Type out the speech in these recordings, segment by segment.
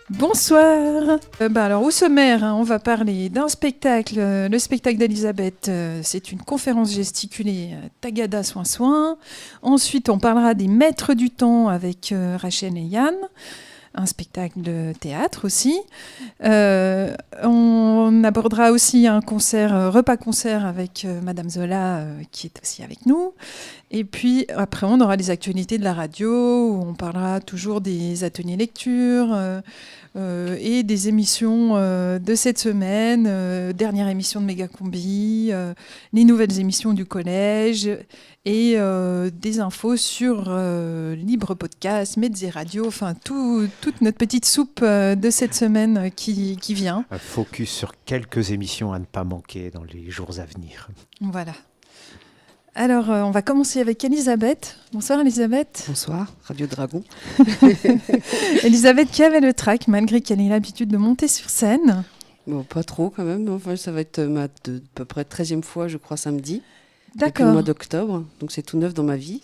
Bonsoir. Alors au sommaire, on va parler d'un spectacle, le spectacle d'Elisabeth. C'est une conférence gesticulée Tagada Soin Soin. Ensuite, on parlera des Maîtres du Temps avec Rachel et Yann. Un spectacle de théâtre aussi. On abordera aussi un concert, repas-concert avec Madame Zola, qui est aussi avec nous. Et puis après, on aura les actualités de la radio, où on parlera toujours des ateliers lecture et des émissions de cette semaine, dernière émission de Mégacombi, les nouvelles émissions du collège et des infos sur Libre Podcast, Medze Radio, enfin toute notre petite soupe de cette semaine qui vient. Un focus sur quelques émissions à ne pas manquer dans les jours à venir. Voilà. Alors, on va commencer avec Elisabeth. Bonsoir Elisabeth. Bonsoir, Radio Dragon. Elisabeth qui avait le trac, malgré qu'elle ait l'habitude de monter sur scène. Bon, pas trop quand même. Enfin, ça va être à peu près 13e fois, je crois, samedi. D'accord. Depuis le mois d'octobre. Donc c'est tout neuf dans ma vie.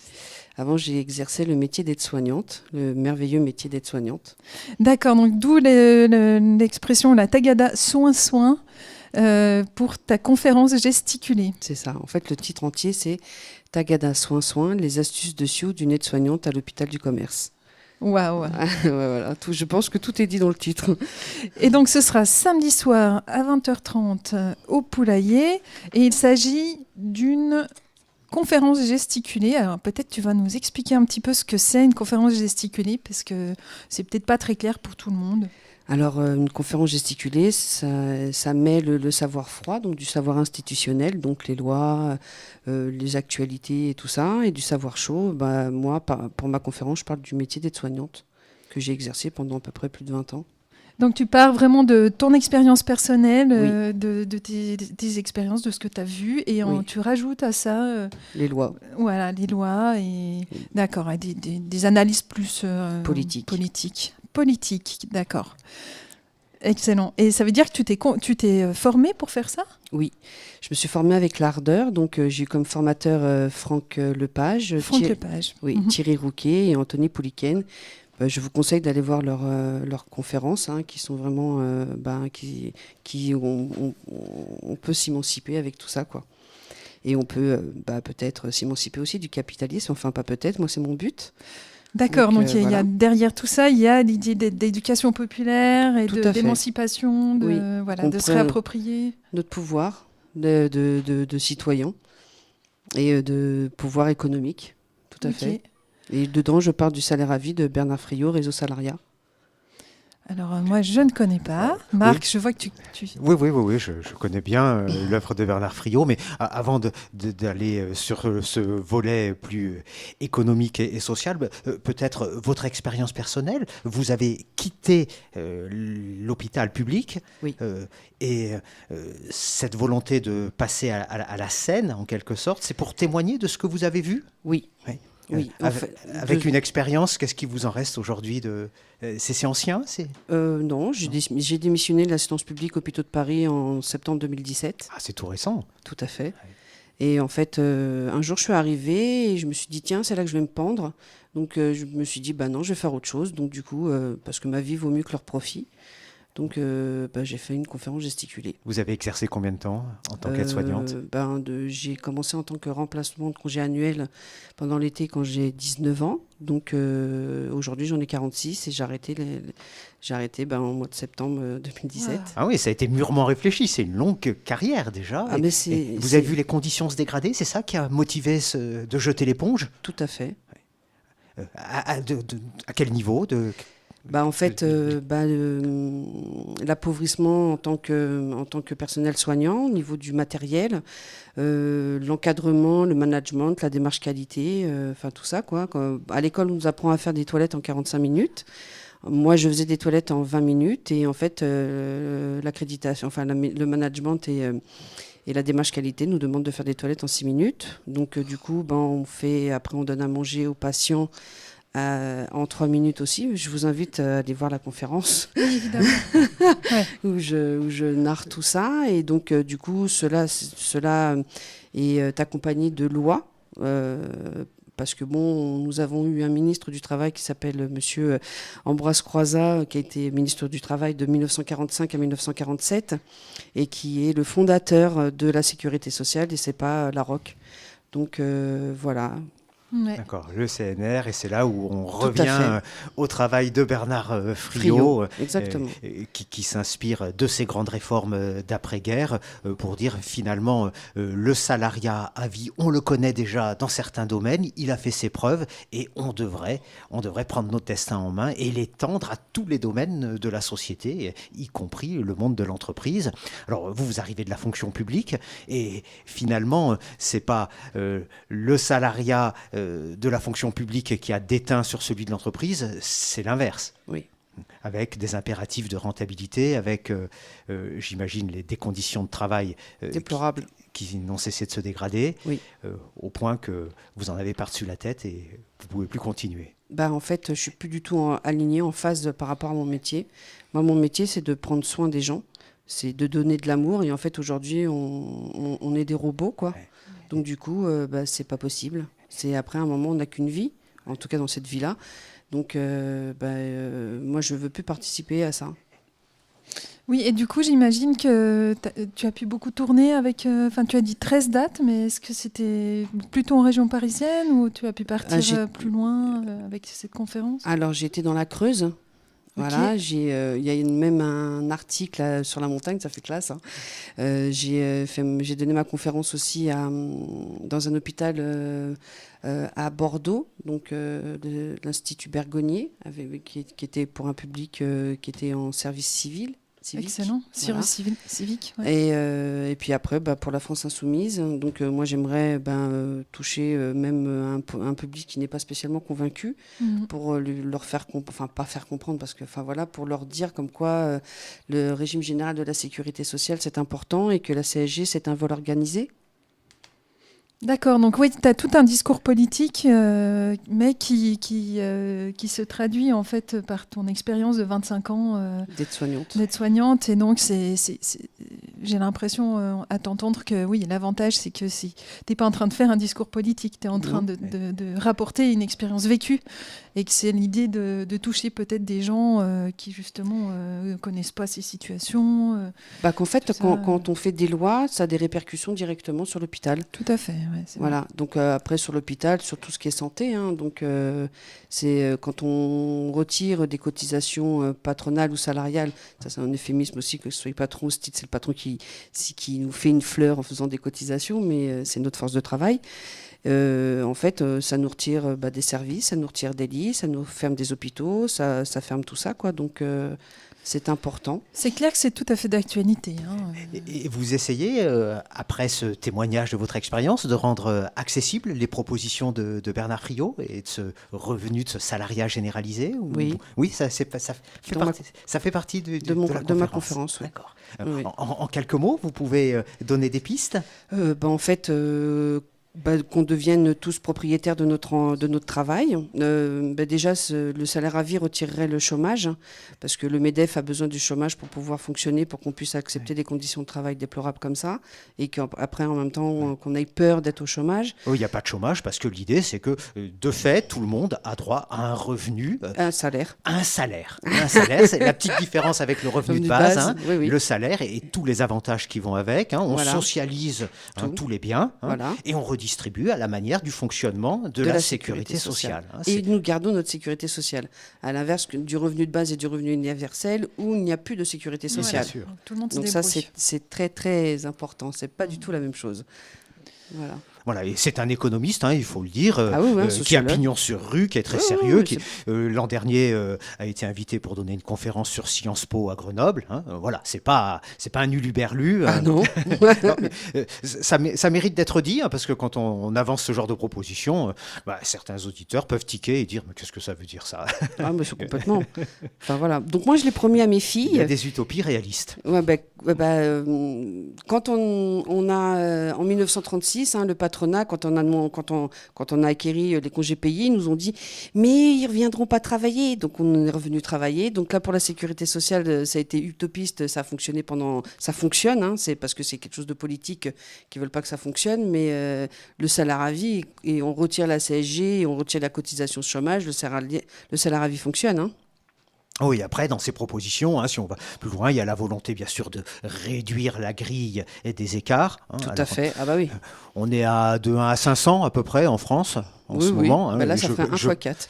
Avant, j'ai exercé le métier d'aide-soignante, le merveilleux métier d'aide-soignante. D'accord, donc d'où l'expression la Tagada soin-soin pour ta conférence gesticulée. C'est ça. En fait, le titre entier, c'est Tagada soin-soin, les astuces de Sioux d'une aide-soignante à l'hôpital du commerce. Waouh. Ouais, voilà. Je pense que tout est dit dans le titre. Et donc, ce sera samedi soir à 20h30 au Poulailler. Et il s'agit d'une conférence gesticulée. Alors, peut-être tu vas nous expliquer un petit peu ce que c'est une conférence gesticulée, parce que c'est peut-être pas très clair pour tout le monde. Alors, une conférence gesticulée, ça met le savoir froid, donc du savoir institutionnel, donc les lois, les actualités et tout ça, et du savoir chaud. Moi, pour ma conférence, je parle du métier d'aide-soignante que j'ai exercé pendant à peu près plus de 20 ans. Donc, tu pars vraiment de ton expérience personnelle, Oui. de tes expériences, de ce que tu as vu, et Oui. tu rajoutes à ça Les lois. voilà, les lois, et d'accord, et des analyses plus Politiques, d'accord. Excellent. Et ça veut dire que tu t'es formé pour faire ça ? Oui, je me suis formée avec l'Ardeur, donc j'ai eu comme formateur Franck Lepage, Lepage. Thierry Rouquet et Anthony Pouliken. Je vous conseille d'aller voir leurs conférences, qui sont vraiment, on peut s'émanciper avec tout ça, quoi. Et on peut peut-être s'émanciper aussi du capitalisme, enfin pas peut-être, moi c'est mon but. D'accord, donc il y voilà. a derrière tout ça, il y a l'idée d'éducation populaire et d'émancipation, de se réapproprier. Notre pouvoir de citoyen et de pouvoir économique, tout à fait. Et dedans, je parle du salaire à vie de Bernard Friot, Réseau Salariat. Alors moi, je ne connais pas. Marc, oui. Je vois que tu... Oui, je connais bien l'œuvre de Bernard Friot, mais avant d'aller sur ce volet plus économique et social, peut-être votre expérience personnelle. Vous avez quitté l'hôpital public, oui. Et cette volonté de passer à la scène, en quelque sorte, c'est pour témoigner de ce que vous avez vu ? Oui. Oui, avec une expérience, qu'est-ce qui vous en reste aujourd'hui c'est ancien Non, j'ai démissionné de l'assistance publique Hôpitaux de Paris en septembre 2017. Ah, c'est tout récent. Tout à fait. Ouais. Et en fait, un jour, je suis arrivée et je me suis dit, tiens, c'est là que je vais me pendre. Donc, je me suis dit, non, je vais faire autre chose. Donc, du coup, parce que ma vie vaut mieux que leur profit. Donc, j'ai fait une conférence gesticulée. Vous avez exercé combien de temps en tant qu'aide-soignante ? J'ai commencé en tant que remplacement de congé annuel pendant l'été quand j'ai 19 ans. Donc, aujourd'hui, j'en ai 46 et j'ai arrêté au mois de septembre 2017. Ah oui, ça a été mûrement réfléchi. C'est une longue carrière déjà. Vous avez vu les conditions se dégrader ? C'est ça qui a motivé de jeter l'éponge ? Tout à fait. À quel niveau l'appauvrissement en tant que personnel soignant, au niveau du matériel, l'encadrement, le management, la démarche qualité, tout ça, quoi. À l'école, on nous apprend à faire des toilettes en 45 minutes. Moi, je faisais des toilettes en 20 minutes et en fait, l'accréditation, le management et la démarche qualité nous demandent de faire des toilettes en 6 minutes. Donc, du coup, après, on donne à manger aux patients en 3 minutes aussi. Je vous invite à aller voir la conférence. Oui, évidemment. où je narre tout ça. Et donc, du coup, cela est accompagné de lois parce que bon, nous avons eu un ministre du Travail qui s'appelle Monsieur Ambroise Croizat, qui a été ministre du Travail de 1945 à 1947 et qui est le fondateur de la sécurité sociale, et c'est pas la ROC. Donc voilà. Ouais. D'accord, le CNR, et c'est là où on Tout à revient au travail de Bernard Friot, exactement. qui s'inspire de ces grandes réformes d'après-guerre pour dire finalement le salariat à vie, on le connaît déjà dans certains domaines, il a fait ses preuves et on devrait prendre notre destin en main et l'étendre à tous les domaines de la société, y compris le monde de l'entreprise. Alors vous arrivez de la fonction publique et finalement c'est pas le salariat de la fonction publique qui a déteint sur celui de l'entreprise, c'est l'inverse. Oui. Avec des impératifs de rentabilité, avec, j'imagine, des conditions de travail déplorables qui n'ont cessé de se dégrader, oui. Au point que vous en avez par-dessus la tête et vous ne pouvez plus continuer. En fait, je ne suis plus du tout alignée en phase par rapport à mon métier. Moi, mon métier, c'est de prendre soin des gens, c'est de donner de l'amour. Et en fait, aujourd'hui, on est des robots, quoi. Ouais. Donc, du coup, c'est pas possible. C'est après un moment, on n'a qu'une vie, en tout cas dans cette vie-là. Donc, moi, je ne veux plus participer à ça. Oui, et du coup, j'imagine que tu as pu beaucoup tourner avec... tu as dit 13 dates, mais est-ce que c'était plutôt en région parisienne ou tu as pu partir plus loin avec cette conférence ? Alors, j'ai été dans la Creuse. Voilà, il y a même un article là, sur la montagne, ça fait classe. Hein. J'ai donné ma conférence aussi dans un hôpital à Bordeaux, donc de l'Institut Bergonié, qui était pour un public qui était en service civique. Excellent, service civique. Ouais. Et puis après, pour la France Insoumise, donc moi j'aimerais toucher même un public qui n'est pas spécialement convaincu, pour leur faire pas faire comprendre, parce que pour leur dire comme quoi le régime général de la sécurité sociale c'est important et que la CSG c'est un vol organisé. D'accord, donc oui, tu as tout un discours politique, mais qui se traduit en fait par ton expérience de 25 ans d'être soignante. Et donc, j'ai l'impression à t'entendre que oui, l'avantage, c'est que si tu n'es pas en train de faire un discours politique, tu es en train de rapporter une expérience vécue, et que c'est l'idée de toucher peut-être des gens qui justement ne connaissent pas ces situations. Qu'en fait, quand on fait des lois, ça a des répercussions directement sur l'hôpital. Tout à fait. Ouais, voilà, vrai. Donc après sur l'hôpital, sur tout ce qui est santé, hein, donc c'est quand on retire des cotisations patronales ou salariales, ça c'est un euphémisme aussi, que ce soit patron, c'est le patron qui nous fait une fleur en faisant des cotisations, mais c'est notre force de travail. En fait, ça nous retire des services, ça nous retire des lits, ça nous ferme des hôpitaux, ça ferme tout ça, quoi. Donc c'est important. C'est clair que c'est tout à fait d'actualité. Hein. Et vous essayez, après ce témoignage de votre expérience, de rendre accessibles les propositions de Bernard Friot et de ce revenu, de ce salariat généralisé Oui, ça fait partie de ma conférence. Oui. D'accord. Oui. En quelques mots, vous pouvez donner des pistes En fait... qu'on devienne tous propriétaires de notre travail. Déjà, le salaire à vie retirerait le chômage, parce que le MEDEF a besoin du chômage pour pouvoir fonctionner, pour qu'on puisse accepter des conditions de travail déplorables comme ça, et qu'après, en même temps, qu'on ait peur d'être au chômage. Il n'y a pas de chômage, parce que l'idée, c'est que, de fait, tout le monde a droit à un revenu. Un salaire. Un salaire, c'est la petite différence avec le revenu de base. Hein, oui. Le salaire et tous les avantages qui vont avec. Hein, on socialise tous les biens, et on redistribue à la manière du fonctionnement de la sécurité sociale. Et nous gardons notre sécurité sociale, à l'inverse du revenu de base et du revenu universel, où il n'y a plus de sécurité sociale. Bien sûr. Tout le monde Donc ça, c'est très, très important. C'est pas du tout la même chose. Voilà, et c'est un économiste, hein, il faut le dire, qui a pignon sur rue, qui est très sérieux, qui l'an dernier a été invité pour donner une conférence sur Sciences Po à Grenoble. Hein, voilà, c'est pas un uluberlu. Ah non. Ça mérite d'être dit, hein, parce que quand on avance ce genre de proposition, certains auditeurs peuvent tiquer et dire mais qu'est-ce que ça veut dire ça ? Ah mais c'est complètement. Enfin voilà. Donc moi je l'ai promis à mes filles. Il y a des utopies réalistes. Quand on a en 1936, hein, le patron patronat, quand on a acquéri les congés payés, ils nous ont dit mais ils reviendront pas travailler. Donc on est revenu travailler. Donc là pour la sécurité sociale, ça a été utopiste, ça a fonctionné ça fonctionne, hein, c'est parce que c'est quelque chose de politique qui veulent pas que ça fonctionne, mais le salaire à vie, et on retire la CSG, et on retire la cotisation chômage, le salaire à vie fonctionne, hein. Oui, après, dans ces propositions, hein, si on va plus loin, il y a la volonté, bien sûr, de réduire la grille et des écarts. Hein. Tout à fait. Ah bah oui. On est de 1 à 500 à peu près en France en ce moment. Hein. Bah là, ça fait 1 x 4.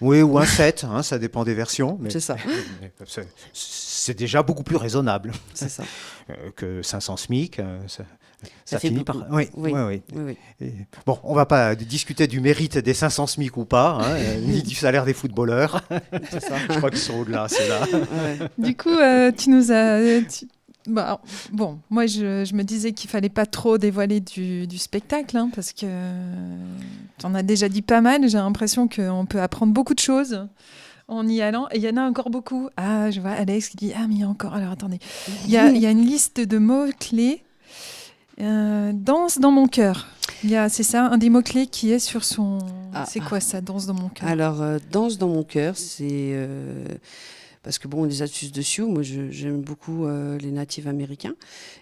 Oui, ou un 7, hein, ça dépend des versions. Mais c'est ça. C'est déjà beaucoup plus raisonnable. C'est ça. Que 500 SMIC. Ça fait finit beaucoup. par. Oui. Oui. Bon, on ne va pas discuter du mérite des 500 SMIC ou pas, hein, ni du salaire des footballeurs. C'est ça. Je crois qu'ils sont au-delà, ceux-là. Ouais. Du coup, tu nous as. Bon, moi, je me disais qu'il fallait pas trop dévoiler du spectacle, hein, parce que tu en as déjà dit pas mal. J'ai l'impression qu'on peut apprendre beaucoup de choses en y allant. Et il y en a encore beaucoup. Ah, je vois Alex qui dit « Ah, mais il y a encore... » Alors, attendez. Il y a une liste de mots-clés. Danse dans mon cœur. C'est ça, un des mots-clés qui est sur son... c'est quoi ça, danse dans mon cœur? Alors, danse dans mon cœur, c'est... Parce que bon, les astuces de Sioux, moi j'aime beaucoup les natifs américains.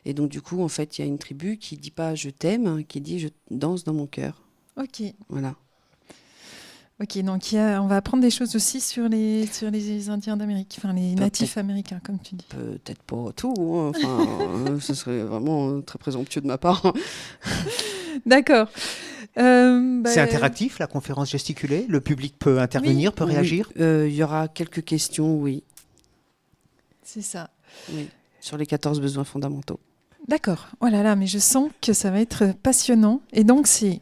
Et donc du coup, en fait, il y a une tribu qui dit pas je t'aime, hein, qui dit je danse dans mon cœur. Ok. Voilà. Ok, donc on va apprendre des choses aussi sur les Indiens d'Amérique, enfin les natifs américains, comme tu dis. Peut-être pas tout, hein. Enfin, ce serait vraiment très présomptueux de ma part. D'accord. C'est interactif, la conférence gesticulée? Le public peut intervenir, peut réagir? Il y aura quelques questions, oui. C'est ça. Oui, sur les 14 besoins fondamentaux. D'accord. Oh là là, mais je sens que ça va être passionnant. Et donc, c'est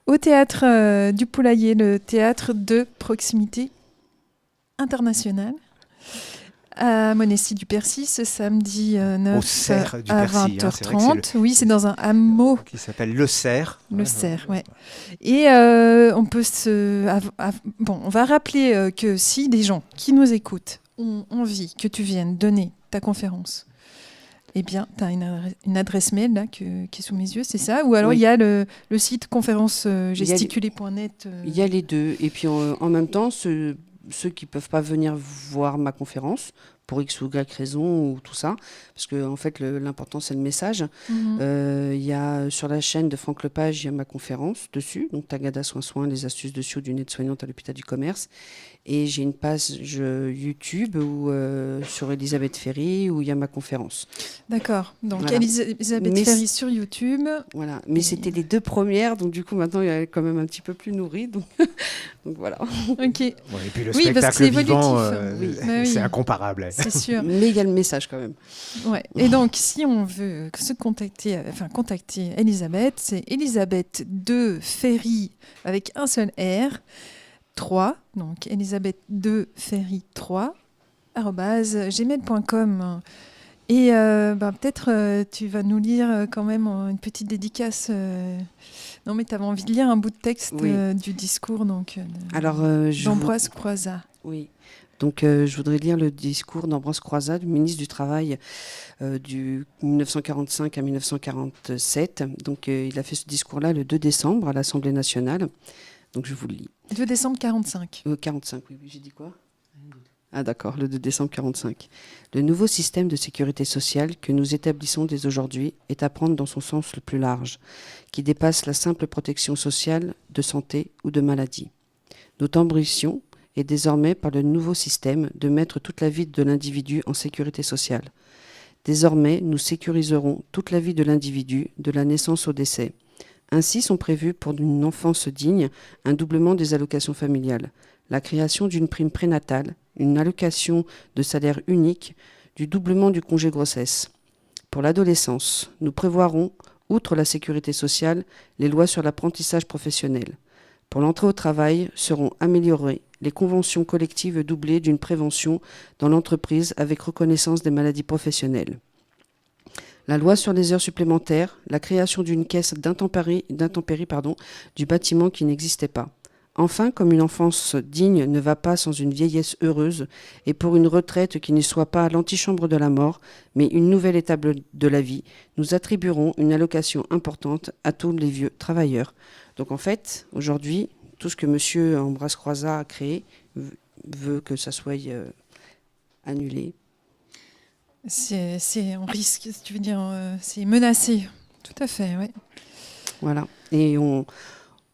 au théâtre du Poulailler, le théâtre de proximité internationale, à Monestier-du-Percy, ce samedi 9 au Cerf du à Percy, 20h30. Oui, c'est dans un hameau. Qui s'appelle Le Cerf. Le Cerf, ouais. Et on peut on va rappeler que si des gens qui nous écoutent ont envie que tu viennes donner ta conférence, eh bien, tu as une adresse mail là, qui est sous mes yeux, c'est ça? Ou alors il y a le site conférencegesticulée.net. Il y a les deux. Et puis en même temps, ceux qui ne peuvent pas venir voir ma conférence, pour X ou Y raison ou tout ça, parce que en fait l'important c'est le message. Il y a sur la chaîne de Franck Lepage, il y a ma conférence dessus, donc Tagada soins, les astuces de Sioux d'une aide-soignante à l'hôpital du commerce. Et j'ai une page YouTube sur Elisabeth Ferry où il y a ma conférence. D'accord. Donc voilà. Elisabeth Ferry sur YouTube. Voilà. Mais c'était les 2 premières, donc du coup maintenant il est quand même un petit peu plus nourri. Donc, donc voilà. Ok. Ouais, et puis le spectacle vivant, c'est oui. incomparable. C'est sûr. Mais il y a le message quand même. Ouais. Et donc si on veut contacter Elisabeth, c'est Elisabeth de Ferry avec un seul R. 3, donc Elisabeth de Ferry 3 @gmail.com. Et peut-être tu vas nous lire quand même une petite dédicace. Non, mais tu avais envie de lire un bout de texte du discours d'Ambroise Croizat. Oui. Donc je voudrais lire le discours d'Ambroise Croizat, du ministre du Travail du 1945 à 1947. Donc il a fait ce discours-là le 2 décembre à l'Assemblée nationale. Donc je vous le lis. 2 décembre 45. 45, oui, j'ai dit quoi? Ah d'accord, le 2 décembre 45. Le nouveau système de sécurité sociale que nous établissons dès aujourd'hui est à prendre dans son sens le plus large, qui dépasse la simple protection sociale de santé ou de maladie. Notre ambition est désormais, par le nouveau système, de mettre toute la vie de l'individu en sécurité sociale. Désormais, nous sécuriserons toute la vie de l'individu, de la naissance au décès. Ainsi sont prévus pour une enfance digne un doublement des allocations familiales, la création d'une prime prénatale, une allocation de salaire unique, du doublement du congé grossesse. Pour l'adolescence, nous prévoirons, outre la sécurité sociale, les lois sur l'apprentissage professionnel. Pour l'entrée au travail, seront améliorées les conventions collectives doublées d'une prévention dans l'entreprise avec reconnaissance des maladies professionnelles. La loi sur les heures supplémentaires, la création d'une caisse d'intempéries du bâtiment qui n'existait pas. Enfin, comme une enfance digne ne va pas sans une vieillesse heureuse, et pour une retraite qui ne soit pas l'antichambre de la mort, mais une nouvelle étape de la vie, nous attribuerons une allocation importante à tous les vieux travailleurs. Donc en fait, aujourd'hui, tout ce que M. Ambroise Croizat a créé veut que ça soit annulé. C'est en risque, tu veux dire, c'est menacé. Tout à fait, oui. Voilà. Et on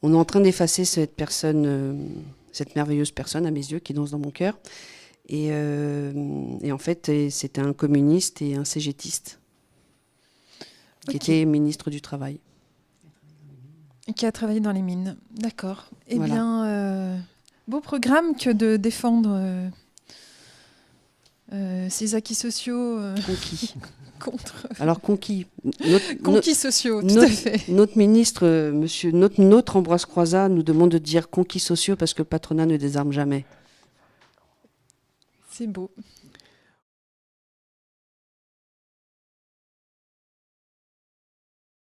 est en train d'effacer cette personne, cette merveilleuse personne à mes yeux qui danse dans mon cœur. Et en fait, c'était un communiste et un cégétiste qui était ministre du Travail. Qui a travaillé dans les mines. D'accord. Eh Voilà. bien, beau programme que de défendre ces acquis sociaux Conquis. contre Alors conquis. conquis sociaux, tout à fait. Notre ministre, notre Ambroise Croizat, nous demande de dire conquis sociaux parce que le patronat ne désarme jamais. C'est beau.